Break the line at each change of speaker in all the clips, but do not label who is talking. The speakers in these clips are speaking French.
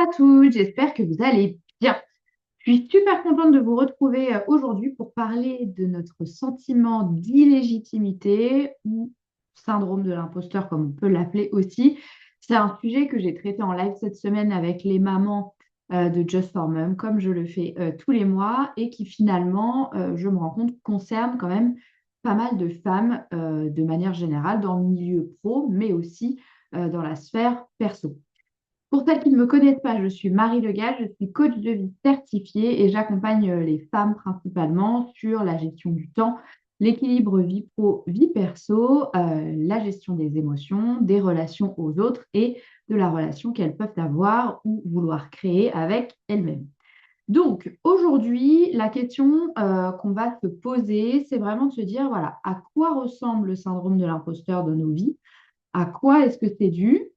à tous, j'espère que vous allez bien. Je suis super contente de vous retrouver aujourd'hui pour parler de notre sentiment d'illégitimité ou syndrome de l'imposteur, comme on peut l'appeler aussi. C'est un sujet que j'ai traité en live cette semaine avec les mamans de Just for Mum, comme je le fais tous les mois, et qui finalement, je me rends compte, concerne quand même pas mal de femmes de manière générale dans le milieu pro, mais aussi dans la sphère perso. Pour celles qui ne me connaissent pas, je suis Marie Legage, je suis coach de vie certifiée et j'accompagne les femmes principalement sur la gestion du temps, l'équilibre vie pro, vie perso, la gestion des émotions, des relations aux autres et de la relation qu'elles peuvent avoir ou vouloir créer avec elles-mêmes. Donc aujourd'hui, la question qu'on va se poser, c'est vraiment de se dire, voilà, à quoi ressemble le syndrome de l'imposteur dans nos vies? À quoi est-ce que c'est dû?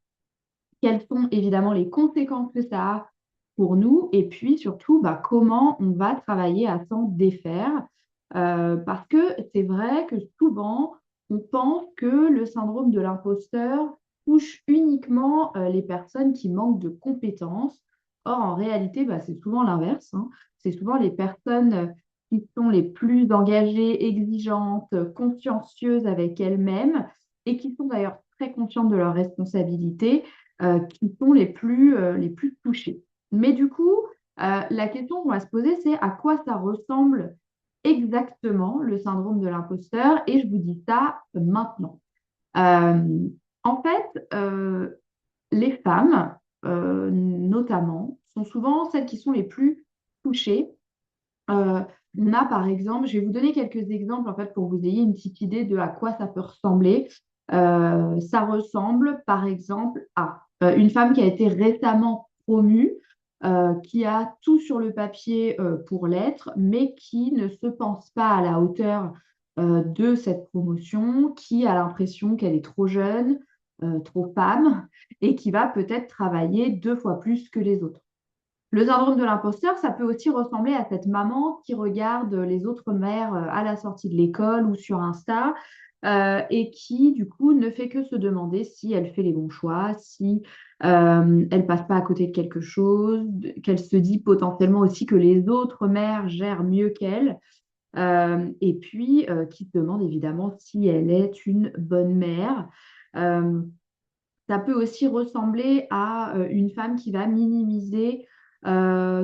Quelles sont évidemment les conséquences que ça a pour nous et puis surtout comment on va travailler à s'en défaire. Parce que c'est vrai que souvent, on pense que le syndrome de l'imposteur touche uniquement les personnes qui manquent de compétences. Or, en réalité, c'est souvent l'inverse, hein. C'est souvent les personnes qui sont les plus engagées, exigeantes, consciencieuses avec elles-mêmes et qui sont d'ailleurs très conscientes de leurs responsabilités qui sont les plus touchés. Mais du coup, la question qu'on va se poser, c'est à quoi ça ressemble exactement le syndrome de l'imposteur? Et je vous dis ça maintenant. Euh, En fait, les femmes, notamment, sont souvent celles qui sont les plus touchées. Euh, on a par exemple, je vais vous donner quelques exemples en fait pour que vous ayez une petite idée de à quoi ça peut ressembler. Ça ressemble par exemple à une femme qui a été récemment promue, qui a tout sur le papier pour l'être, mais qui ne se pense pas à la hauteur de cette promotion, qui a l'impression qu'elle est trop jeune, trop femme, et qui va peut-être travailler deux fois plus que les autres. Le syndrome de l'imposteur, ça peut aussi ressembler à cette maman qui regarde les autres mères à la sortie de l'école ou sur Insta et qui, du coup, ne fait que se demander si elle fait les bons choix, si elle passe pas à côté de quelque chose, qu'elle se dit potentiellement aussi que les autres mères gèrent mieux qu'elle, et puis qui se demande évidemment si elle est une bonne mère. Euh, Ça peut aussi ressembler à une femme qui va minimiser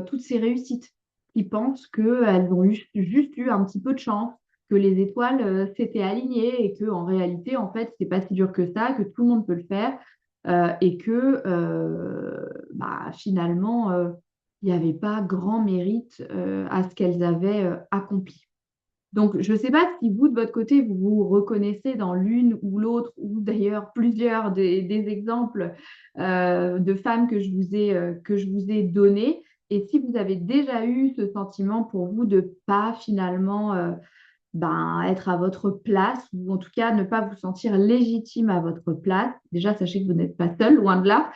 toutes ses réussites, qui pense qu'elles ont juste eu un petit peu de chance, que les étoiles s'étaient alignées et que en réalité, en fait, c'est pas si dur que ça, que tout le monde peut le faire et que finalement, il n'y avait pas grand mérite à ce qu'elles avaient accompli. Donc, je ne sais pas si vous, de votre côté, vous vous reconnaissez dans l'une ou l'autre, ou d'ailleurs plusieurs des exemples de femmes que je vous ai donnés, et si vous avez déjà eu ce sentiment pour vous de pas finalement être à votre place, ou en tout cas ne pas vous sentir légitime à votre place. Déjà, sachez que vous n'êtes pas seul, loin de là.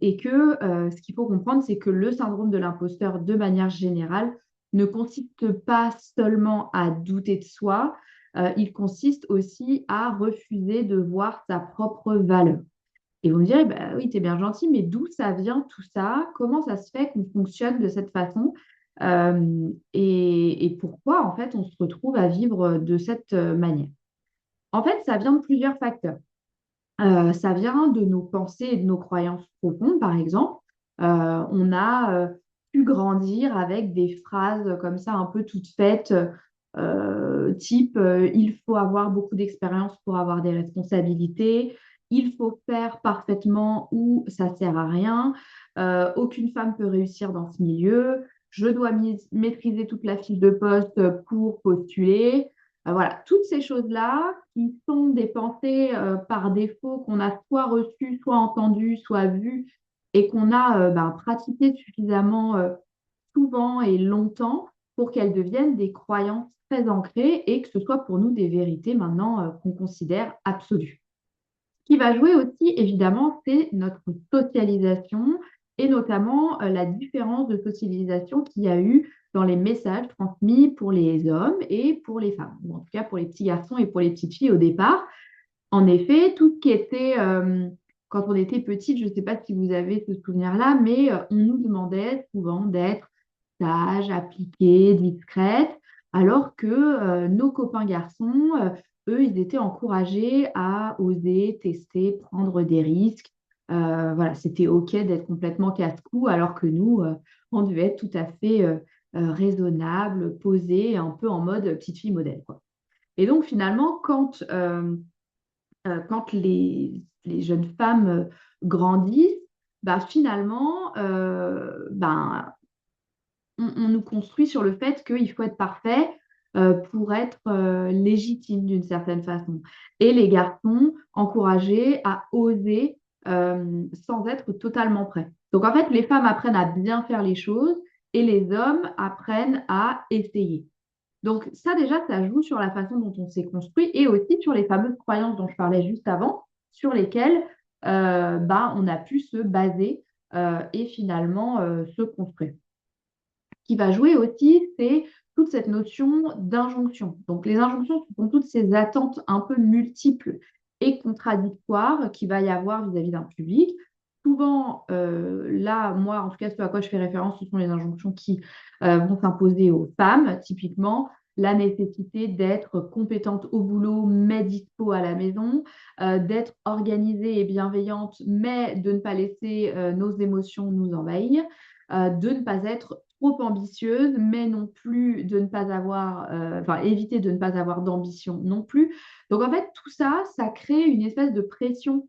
Et que ce qu'il faut comprendre, c'est que le syndrome de l'imposteur, de manière générale, ne consiste pas seulement à douter de soi, il consiste aussi à refuser de voir sa propre valeur. Et vous me direz, bah oui, t'es bien gentil, mais d'où ça vient tout ça? Comment ça se fait qu'on fonctionne de cette façon? Et pourquoi, en fait, on se retrouve à vivre de cette manière? En fait, ça vient de plusieurs facteurs. Ça vient de nos pensées et de nos croyances profondes, par exemple. On a pu grandir avec des phrases comme ça, un peu toutes faites, type il faut avoir beaucoup d'expérience pour avoir des responsabilités, il faut faire parfaitement ou ça sert à rien, aucune femme peut réussir dans ce milieu, je dois maîtriser toute la fiche de poste pour postuler. Voilà, toutes ces choses-là qui sont des pensées par défaut qu'on a soit reçues, soit entendues, soit vues et qu'on a pratiquées suffisamment souvent et longtemps pour qu'elles deviennent des croyances très ancrées et que ce soit pour nous des vérités maintenant qu'on considère absolues. Ce qui va jouer aussi, évidemment, c'est notre socialisation et notamment la différence de socialisation qu'il y a eu dans les messages transmis pour les hommes et pour les femmes, ou en tout cas pour les petits garçons et pour les petites filles au départ. En effet, tout ce qui était quand on était petite, je ne sais pas si vous avez ce souvenir-là, mais on nous demandait souvent d'être sage, appliquée, discrète, alors que nos copains garçons, eux, ils étaient encouragés à oser, tester, prendre des risques. Voilà, c'était OK d'être complètement casse-cou, alors que nous, on devait être tout à fait raisonnable, posé, un peu en mode petite fille modèle, quoi. Et donc, finalement, quand les jeunes femmes grandissent, bah, finalement, on nous construit sur le fait qu'il faut être parfait pour être légitime d'une certaine façon. Et les garçons encouragés à oser sans être totalement prêts. Donc en fait, les femmes apprennent à bien faire les choses et les hommes apprennent à essayer. Donc ça déjà, ça joue sur la façon dont on s'est construit et aussi sur les fameuses croyances dont je parlais juste avant, sur lesquelles on a pu se baser et finalement se construire. Ce qui va jouer aussi, c'est toute cette notion d'injonction. Donc, les injonctions, ce sont toutes ces attentes un peu multiples et contradictoires qu'il va y avoir vis-à-vis d'un public. Souvent, là, moi, en tout cas, ce à quoi je fais référence, ce sont les injonctions qui vont s'imposer aux femmes, typiquement la nécessité d'être compétente au boulot, mais dispo à la maison, d'être organisée et bienveillante, mais de ne pas laisser nos émotions nous envahir, de ne pas être trop ambitieuse, mais non plus de ne pas avoir, éviter de ne pas avoir d'ambition non plus. Donc en fait, tout ça, ça crée une espèce de pression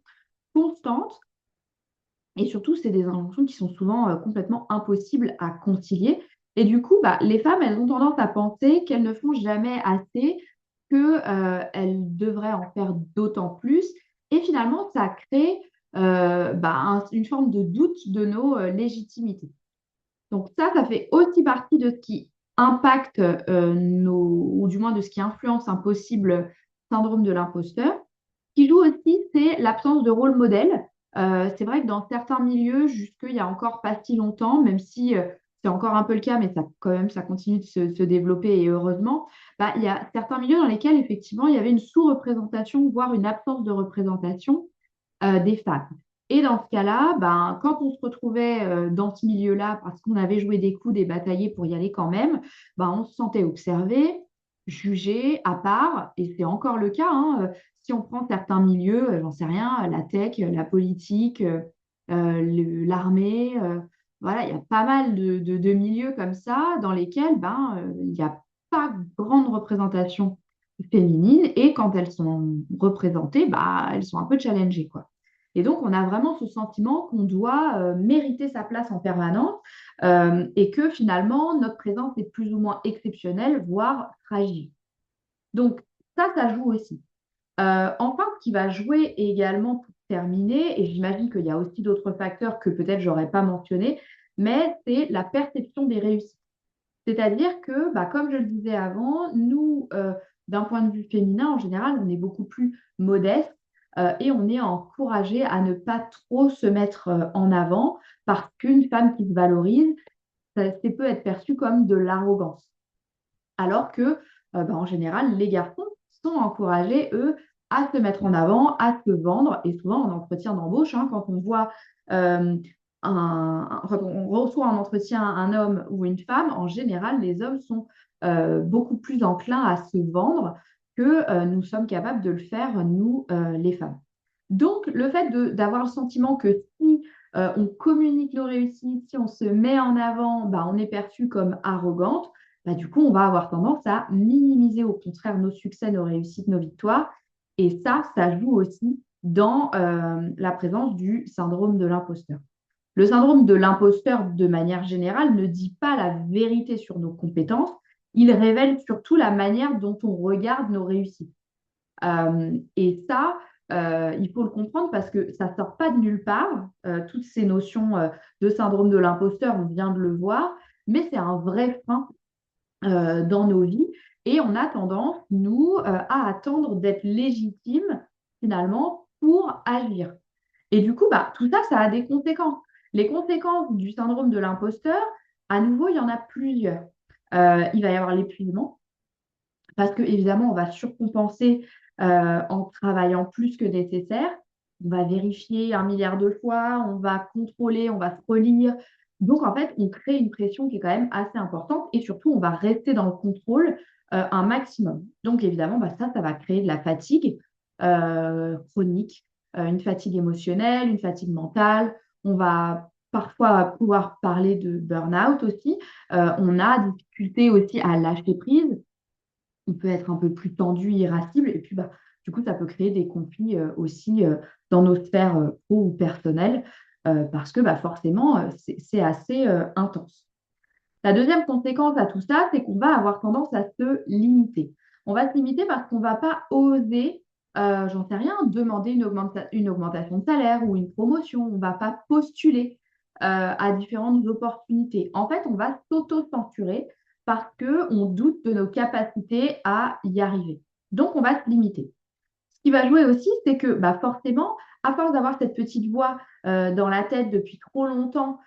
constante et surtout, c'est des injonctions qui sont souvent complètement impossibles à concilier. Et du coup, bah, les femmes, elles ont tendance à penser qu'elles ne font jamais assez, qu'elles devraient en faire d'autant plus. Et finalement, ça crée une forme de doute de nos légitimités. Donc ça fait aussi partie de ce qui impacte ou du moins de ce qui influence un possible syndrome de l'imposteur. Ce qui joue aussi, c'est l'absence de rôle modèle. C'est vrai que dans certains milieux, jusqu'il y a encore pas si longtemps, même si c'est encore un peu le cas, mais ça, quand même, ça continue de se développer et heureusement, bah, il y a certains milieux dans lesquels, effectivement, il y avait une sous-représentation, voire une absence de représentation des femmes. Et dans ce cas-là, ben, quand on se retrouvait dans ce milieu-là, parce qu'on avait joué des coups, des bataillés pour y aller quand même, ben, on se sentait observé, jugé, à part, et c'est encore le cas, hein, si on prend certains milieux, j'en sais rien, la tech, la politique, l'armée, voilà, il y a pas mal de milieux comme ça dans lesquels il n'y a pas grande représentation féminine et quand elles sont représentées, bah, elles sont un peu challengées, quoi. Et donc, on a vraiment ce sentiment qu'on doit mériter sa place en permanence et que finalement, notre présence est plus ou moins exceptionnelle, voire fragile. Donc, ça joue aussi. Enfin, ce qui va jouer également pour terminer, et j'imagine qu'il y a aussi d'autres facteurs que peut-être je n'aurais pas mentionnés, mais c'est la perception des réussites. C'est-à-dire que, bah, comme je le disais avant, nous, d'un point de vue féminin, en général, on est beaucoup plus modeste et on est encouragé à ne pas trop se mettre en avant parce qu'une femme qui se valorise, ça peut être perçu comme de l'arrogance. Alors que, en général, les garçons sont encouragés, eux, à se mettre en avant, à se vendre, et souvent en entretien d'embauche, hein, quand on voit euh, quand on reçoit en entretien un homme ou une femme, en général, les hommes sont beaucoup plus enclins à se vendre que nous sommes capables de le faire, nous, les femmes. Donc, le fait d'avoir le sentiment que si on communique nos réussites, si on se met en avant, bah, on est perçu comme arrogante, bah, du coup, on va avoir tendance à minimiser au contraire nos succès, nos réussites, nos victoires. Et ça joue aussi dans la présence du syndrome de l'imposteur. Le syndrome de l'imposteur, de manière générale, ne dit pas la vérité sur nos compétences. Il révèle surtout la manière dont on regarde nos réussites. Et ça, il faut le comprendre parce que ça ne sort pas de nulle part. Toutes ces notions de syndrome de l'imposteur, on vient de le voir, mais c'est un vrai frein dans nos vies. Et on a tendance, nous, à attendre d'être légitime, finalement, pour agir. Et du coup, bah, tout ça, ça a des conséquences. Les conséquences du syndrome de l'imposteur, à nouveau, il y en a plusieurs. Il va y avoir l'épuisement, parce que évidemment, on va surcompenser en travaillant plus que nécessaire. on va vérifier 1 milliard de fois, on va contrôler, on va se relire. Donc, en fait, on crée une pression qui est quand même assez importante et surtout, on va rester dans le contrôle un maximum. Donc, évidemment, ça va créer de la fatigue chronique, une fatigue émotionnelle, une fatigue mentale. On va parfois pouvoir parler de burn-out aussi. On a difficulté aussi à lâcher prise. On peut être un peu plus tendu, irascible. Et puis, du coup, ça peut créer des conflits aussi dans nos sphères pro ou personnelles parce que forcément, c'est assez intense. La deuxième conséquence à tout ça, c'est qu'on va avoir tendance à se limiter. On va se limiter parce qu'on ne va pas oser, j'en sais rien, demander une augmentation de salaire ou une promotion. On ne va pas postuler à différentes opportunités. En fait, on va s'auto-censurer parce qu'on doute de nos capacités à y arriver. Donc, on va se limiter. Ce qui va jouer aussi, c'est que forcément, à force d'avoir cette petite voix dans la tête depuis trop longtemps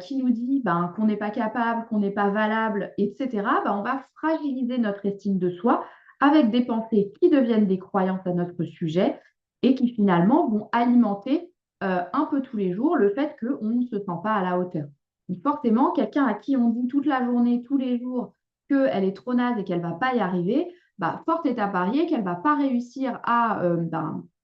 qui nous dit qu'on n'est pas capable, qu'on n'est pas valable, etc., on va fragiliser notre estime de soi avec des pensées qui deviennent des croyances à notre sujet et qui finalement vont alimenter un peu tous les jours le fait qu'on ne se sent pas à la hauteur. Donc forcément, quelqu'un à qui on dit toute la journée, tous les jours, qu'elle est trop naze et qu'elle ne va pas y arriver, forte est à parier qu'elle ne va pas réussir à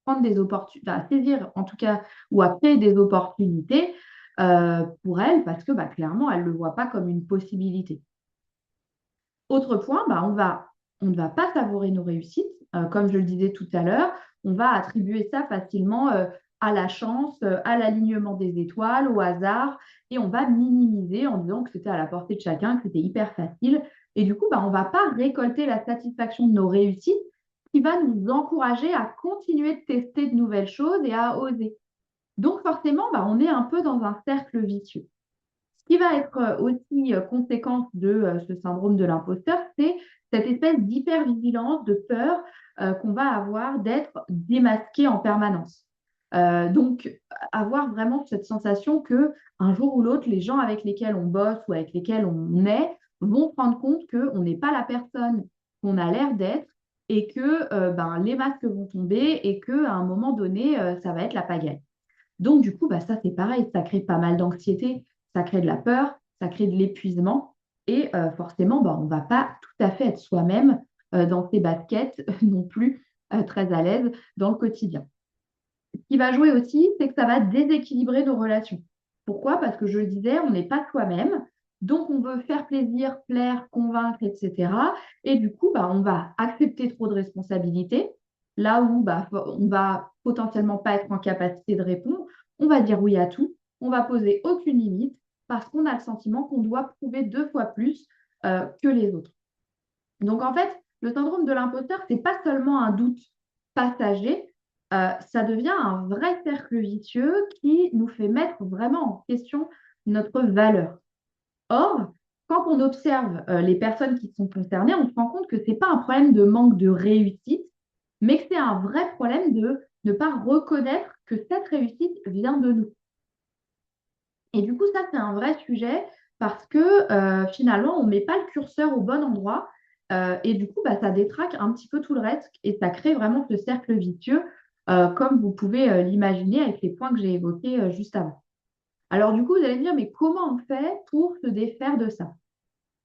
prendre des opportunités, à saisir en tout cas, ou à créer des opportunités pour elle, parce que clairement, elle ne le voit pas comme une possibilité. Autre point, on ne va pas savourer nos réussites. Comme je le disais tout à l'heure, on va attribuer ça facilement à la chance, à l'alignement des étoiles, au hasard, et on va minimiser en disant que c'était à la portée de chacun, que c'était hyper facile. Et du coup, on ne va pas récolter la satisfaction de nos réussites, qui va nous encourager à continuer de tester de nouvelles choses et à oser. Donc forcément, on est un peu dans un cercle vicieux. Ce qui va être aussi conséquence de ce syndrome de l'imposteur, c'est cette espèce d'hypervigilance, de peur qu'on va avoir d'être démasqué en permanence. Donc, avoir vraiment cette sensation que un jour ou l'autre, les gens avec lesquels on bosse ou avec lesquels on est vont se rendre compte qu'on n'est pas la personne qu'on a l'air d'être et que les masques vont tomber et qu'à un moment donné, ça va être la pagaille. Donc, du coup, ça, c'est pareil, ça crée pas mal d'anxiété, ça crée de la peur, ça crée de l'épuisement. Et forcément, on ne va pas tout à fait être soi-même dans ses baskets non plus très à l'aise dans le quotidien. Ce qui va jouer aussi, c'est que ça va déséquilibrer nos relations. Pourquoi? Parce que je le disais, on n'est pas soi-même. Donc, on veut faire plaisir, plaire, convaincre, etc. Et du coup, on va accepter trop de responsabilités. Là où on va potentiellement pas être en capacité de répondre, on va dire oui à tout. On va poser aucune limite parce qu'on a le sentiment qu'on doit prouver 2 fois plus que les autres. Donc, en fait, le syndrome de l'imposteur, ce n'est pas seulement un doute passager, ça devient un vrai cercle vicieux qui nous fait mettre vraiment en question notre valeur. Or, quand on observe les personnes qui sont concernées, on se rend compte que ce n'est pas un problème de manque de réussite, mais que c'est un vrai problème de ne pas reconnaître que cette réussite vient de nous. Et du coup, ça, c'est un vrai sujet parce que finalement, on ne met pas le curseur au bon endroit. Et du coup, ça détraque un petit peu tout le reste et ça crée vraiment ce cercle vicieux, comme vous pouvez l'imaginer avec les points que j'ai évoqués juste avant. Alors, du coup, vous allez me dire, mais comment on fait pour se défaire de ça?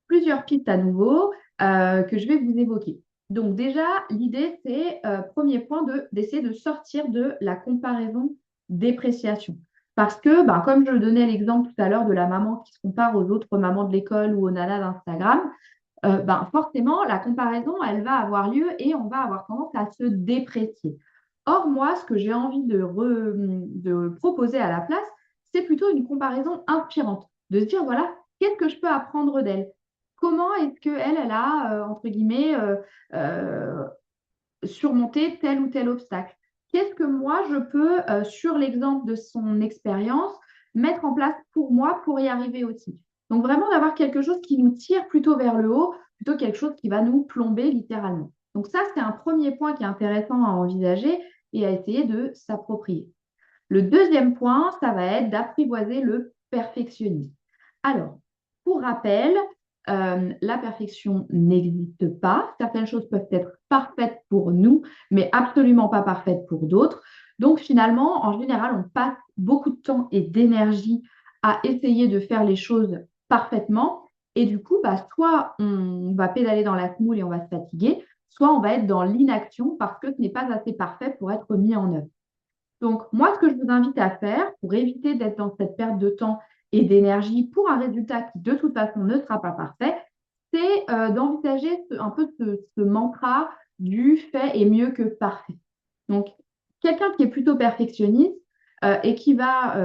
Plusieurs pistes à nouveau que je vais vous évoquer. Donc, déjà, l'idée, c'est, premier point, d'essayer de sortir de la comparaison dépréciation. Parce que, comme je donnais l'exemple tout à l'heure de la maman qui se compare aux autres mamans de l'école ou aux nanas d'Instagram, forcément, la comparaison, elle va avoir lieu et on va avoir tendance à se déprécier. Or, moi, ce que j'ai envie de proposer à la place, c'est plutôt une comparaison inspirante, de se dire, voilà, qu'est-ce que je peux apprendre d'elle? Comment est-ce qu'elle, elle a, entre guillemets, euh, surmonté tel ou tel obstacle? Qu'est-ce que moi, je peux, sur l'exemple de son expérience, mettre en place pour moi pour y arriver aussi? Donc, vraiment d'avoir quelque chose qui nous tire plutôt vers le haut, plutôt quelque chose qui va nous plomber littéralement. Donc, ça, c'est un premier point qui est intéressant à envisager et à essayer de s'approprier. Le deuxième point, ça va être d'apprivoiser le perfectionnisme. Alors, pour rappel, la perfection n'existe pas. Certaines choses peuvent être parfaites pour nous, mais absolument pas parfaites pour d'autres. Donc finalement, en général, on passe beaucoup de temps et d'énergie à essayer de faire les choses parfaitement. Et du coup, bah, soit on va pédaler dans la semoule et on va se fatiguer, soit on va être dans l'inaction parce que ce n'est pas assez parfait pour être mis en œuvre. Donc, moi, ce que je vous invite à faire pour éviter d'être dans cette perte de temps et d'énergie pour un résultat qui, de toute façon, ne sera pas parfait, c'est d'envisager un peu ce mantra du fait est mieux que parfait. Donc, quelqu'un qui est plutôt perfectionniste et qui va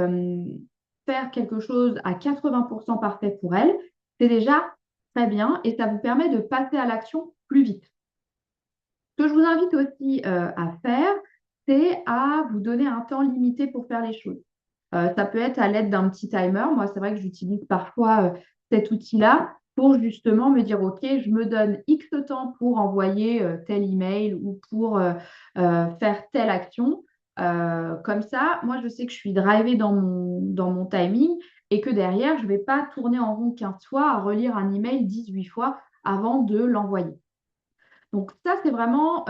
faire quelque chose à 80% parfait pour elle, c'est déjà très bien et ça vous permet de passer à l'action plus vite. Ce que je vous invite aussi à faire, c'est à vous donner un temps limité pour faire les choses. Ça peut être à l'aide d'un petit timer. Moi, c'est vrai que j'utilise parfois cet outil-là pour justement me dire, OK, je me donne X temps pour envoyer tel email ou pour faire telle action. Comme ça, moi, je sais que je suis drivée dans mon timing et que derrière, je ne vais pas tourner en rond 15 fois à relire un email 18 fois avant de l'envoyer. Donc ça, c'est vraiment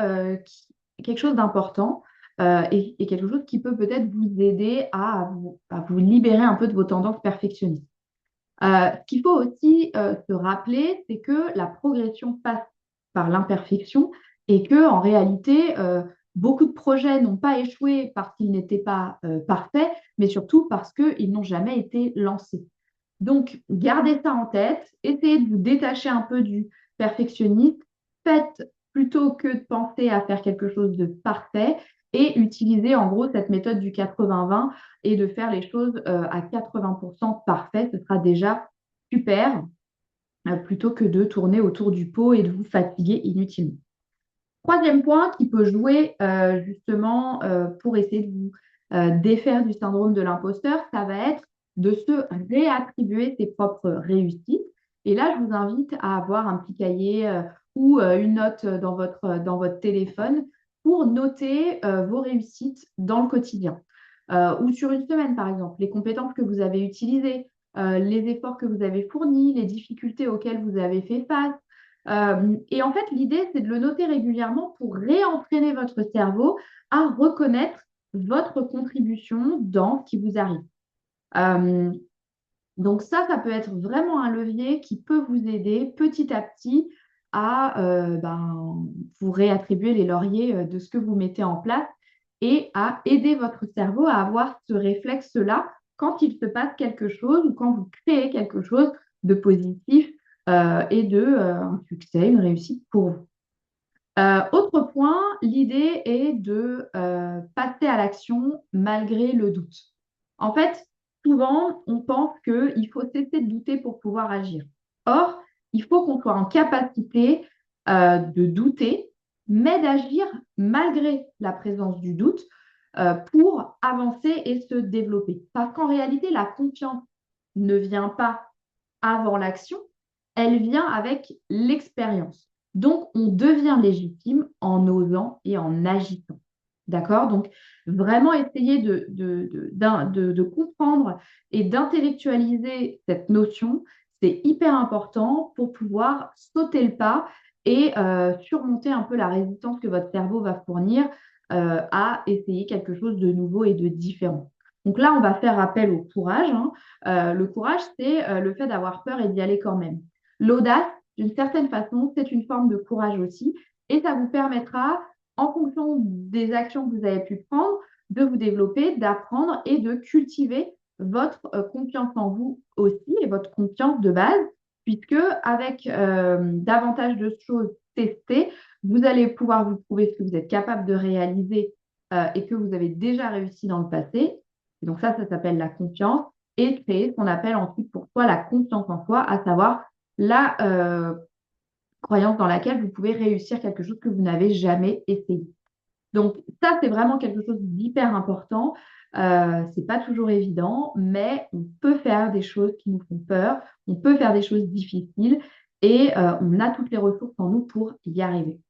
quelque chose d'important et quelque chose qui peut peut-être vous aider à vous libérer un peu de vos tendances perfectionnistes. Ce qu'il faut aussi se rappeler, c'est que la progression passe par l'imperfection et que en réalité, beaucoup de projets n'ont pas échoué parce qu'ils n'étaient pas parfaits, mais surtout parce qu'ils n'ont jamais été lancés. Donc, gardez ça en tête, essayez de vous détacher un peu du perfectionnisme, faites plutôt que de penser à faire quelque chose de parfait et utilisez en gros cette méthode du 80-20 et de faire les choses à 80% parfait, ce sera déjà super plutôt que de tourner autour du pot et de vous fatiguer inutilement. Troisième point qui peut jouer justement pour essayer de vous défaire du syndrome de l'imposteur, ça va être de se réattribuer ses propres réussites. Et là, je vous invite à avoir un petit cahier ou une note dans votre téléphone pour noter vos réussites dans le quotidien. Ou sur une semaine, par exemple, les compétences que vous avez utilisées, les efforts que vous avez fournis, les difficultés auxquelles vous avez fait face. Et en fait, l'idée, c'est de le noter régulièrement pour réentraîner votre cerveau à reconnaître votre contribution dans ce qui vous arrive. Euh, donc ça peut être vraiment un levier qui peut vous aider petit à petit à vous réattribuer les lauriers de ce que vous mettez en place et à aider votre cerveau à avoir ce réflexe-là quand il se passe quelque chose ou quand vous créez quelque chose de positif et de un succès, une réussite pour vous. Autre point, l'idée est de passer à l'action malgré le doute. En fait, souvent, on pense qu'il faut cesser de douter pour pouvoir agir. Or, il faut qu'on soit en capacité de douter, mais d'agir malgré la présence du doute pour avancer et se développer. Parce qu'en réalité, la confiance ne vient pas avant l'action, elle vient avec l'expérience. Donc, on devient légitime en osant et en agissant. D'accord? Donc, vraiment essayer de comprendre et d'intellectualiser cette notion, c'est hyper important pour pouvoir sauter le pas et surmonter un peu la résistance que votre cerveau va fournir à essayer quelque chose de nouveau et de différent. Donc là, on va faire appel au courage, hein. Le courage, c'est le fait d'avoir peur et d'y aller quand même. L'audace, d'une certaine façon, c'est une forme de courage aussi et ça vous permettra en fonction des actions que vous avez pu prendre, de vous développer, d'apprendre et de cultiver votre confiance en vous aussi et votre confiance de base, puisque avec davantage de choses testées, vous allez pouvoir vous prouver ce que vous êtes capable de réaliser et que vous avez déjà réussi dans le passé. Et donc ça s'appelle la confiance et créer ce qu'on appelle ensuite pour soi la confiance en soi, à savoir la croyance dans laquelle vous pouvez réussir quelque chose que vous n'avez jamais essayé. Donc ça, c'est vraiment quelque chose d'hyper important. C'est pas toujours évident, mais on peut faire des choses qui nous font peur, on peut faire des choses difficiles et on a toutes les ressources en nous pour y arriver.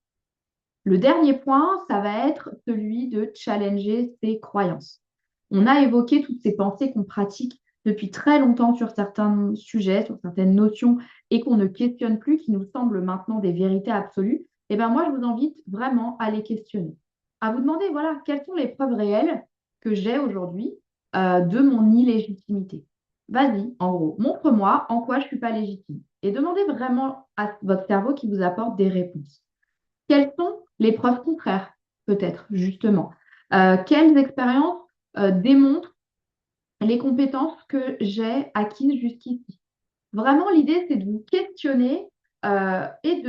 Le dernier point, ça va être celui de challenger ses croyances. On a évoqué toutes ces pensées qu'on pratique depuis très longtemps sur certains sujets, sur certaines notions et qu'on ne questionne plus, qui nous semblent maintenant des vérités absolues. Eh bien, moi, je vous invite vraiment à les questionner, à vous demander, voilà, quelles sont les preuves réelles que j'ai aujourd'hui de mon illégitimité. Vas-y, en gros, montre-moi en quoi je ne suis pas légitime. Et demandez vraiment à votre cerveau qui vous apporte des réponses. Quelles sont les preuves contraires, peut-être, justement? Quelles expériences démontrent les compétences que j'ai acquises jusqu'ici? Vraiment, l'idée, c'est de vous questionner et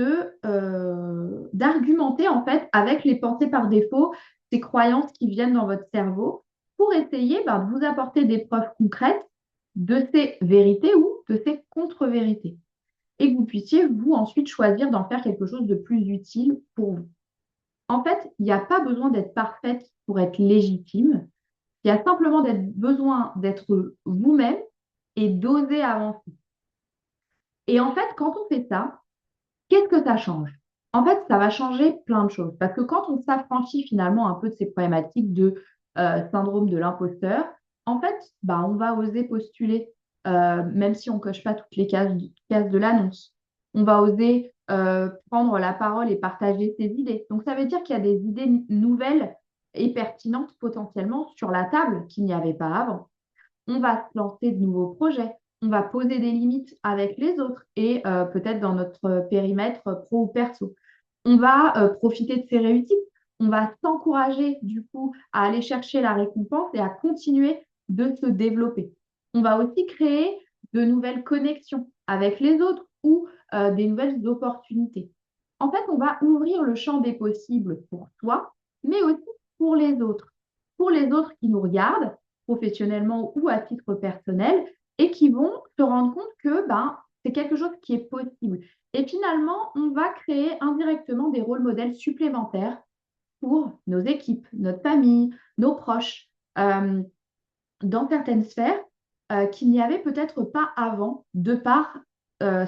d'argumenter en fait avec les pensées par défaut, ces croyances qui viennent dans votre cerveau, pour essayer de vous apporter des preuves concrètes de ces vérités ou de ces contre-vérités. Et que vous puissiez, vous, ensuite choisir d'en faire quelque chose de plus utile pour vous. En fait, il n'y a pas besoin d'être parfaite pour être légitime. Il y a simplement besoin d'être vous-même et d'oser avancer. Et en fait, quand on fait ça, qu'est-ce que ça change? En fait, ça va changer plein de choses. Parce que quand on s'affranchit finalement un peu de ces problématiques de syndrome de l'imposteur, en fait, on va oser postuler, même si on ne coche pas toutes les cases de l'annonce. On va oser prendre la parole et partager ses idées. Donc, ça veut dire qu'il y a des idées nouvelles et pertinentes potentiellement sur la table qu'il n'y avait pas avant. On va se lancer de nouveaux projets, on va poser des limites avec les autres et peut-être dans notre périmètre pro ou perso. On va profiter de ces réussites, on va s'encourager du coup à aller chercher la récompense et à continuer de se développer. On va aussi créer de nouvelles connexions avec les autres ou des nouvelles opportunités. En fait, on va ouvrir le champ des possibles pour soi, mais aussi pour les autres. Pour les autres qui nous regardent, professionnellement ou à titre personnel, et qui vont se rendre compte que c'est quelque chose qui est possible. Et finalement, on va créer indirectement des rôles modèles supplémentaires pour nos équipes, notre famille, nos proches, euh, dans certaines sphères qu'il n'y avait peut-être pas avant, de par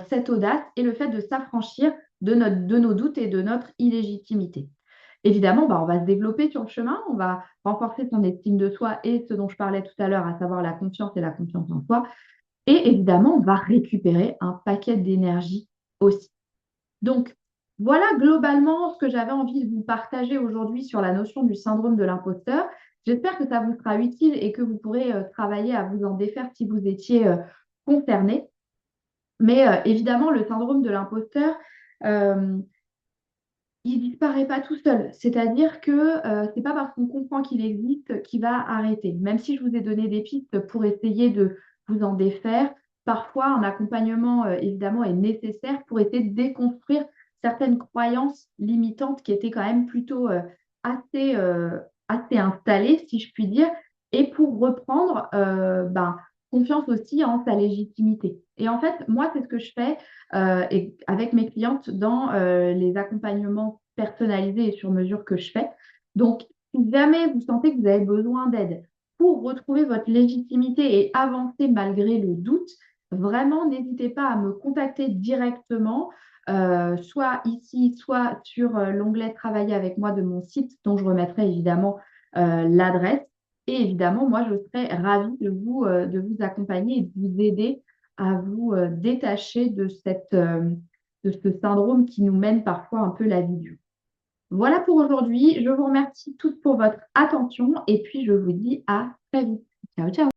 cette audace et le fait de s'affranchir de nos doutes et de notre illégitimité. Évidemment, on va se développer sur le chemin, on va renforcer son estime de soi et ce dont je parlais tout à l'heure, à savoir la confiance et la confiance en soi. Et évidemment, on va récupérer un paquet d'énergie aussi. Donc, voilà globalement ce que j'avais envie de vous partager aujourd'hui sur la notion du syndrome de l'imposteur. J'espère que ça vous sera utile et que vous pourrez travailler à vous en défaire si vous étiez concerné. Mais évidemment, le syndrome de l'imposteur, euh, il ne disparaît pas tout seul. C'est-à-dire que ce n'est pas parce qu'on comprend qu'il existe qu'il va arrêter. Même si je vous ai donné des pistes pour essayer de vous en défaire, parfois un accompagnement évidemment est nécessaire pour essayer de déconstruire certaines croyances limitantes qui étaient quand même plutôt assez, assez installées, si je puis dire, et pour reprendre confiance aussi en sa légitimité. Et en fait, moi, c'est ce que je fais et avec mes clientes dans les accompagnements personnalisés et sur mesure que je fais. Donc, si jamais vous sentez que vous avez besoin d'aide pour retrouver votre légitimité et avancer malgré le doute, vraiment, n'hésitez pas à me contacter directement, soit ici, soit sur l'onglet Travailler avec moi de mon site, dont je remettrai évidemment l'adresse. Et évidemment, moi, je serais ravie de vous accompagner et de vous aider à vous détacher de ce syndrome qui nous mène parfois un peu la vie dure. Voilà pour aujourd'hui. Je vous remercie toutes pour votre attention et puis je vous dis à très vite. Ciao, ciao.